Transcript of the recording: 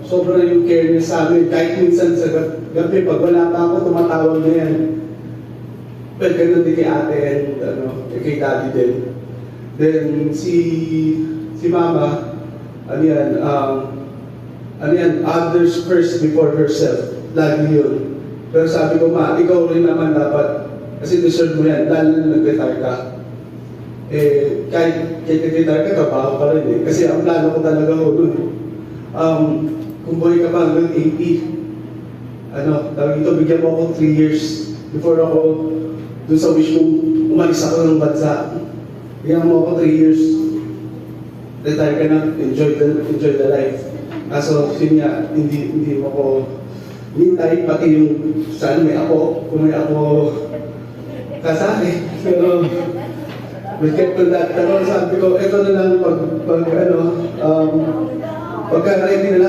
Sobra yung care niya sa amin. Kahit minsan sa gabi, pag wala pa ako, tumatawag na yan. Well, ganun din kay ate and kay daddy din. Then, si mama, others first before herself. Lagi yun. Pero sabi ko, ma, ikaw rin naman dapat, kasi deserve mo yan, lalo na nag-retire ka. Kahit nag-retire ka, trabaho pa rin eh. Kasi ang plano ko talaga ho dun. Kung buhay ka pa hanggang 80, tawag ito, bigyan mo ako 3 years before ako dun sa wish kong umalis ako ng bansa. Bigyan mo ako 3 years, retire ka na, enjoy the life. Kaso, yun nga, hindi mo ko hintay, pati yung saan may ako, kung may ako kasali. Pero, we'll get to that. Pero sabi ko, ito na lang pagka ready na lang.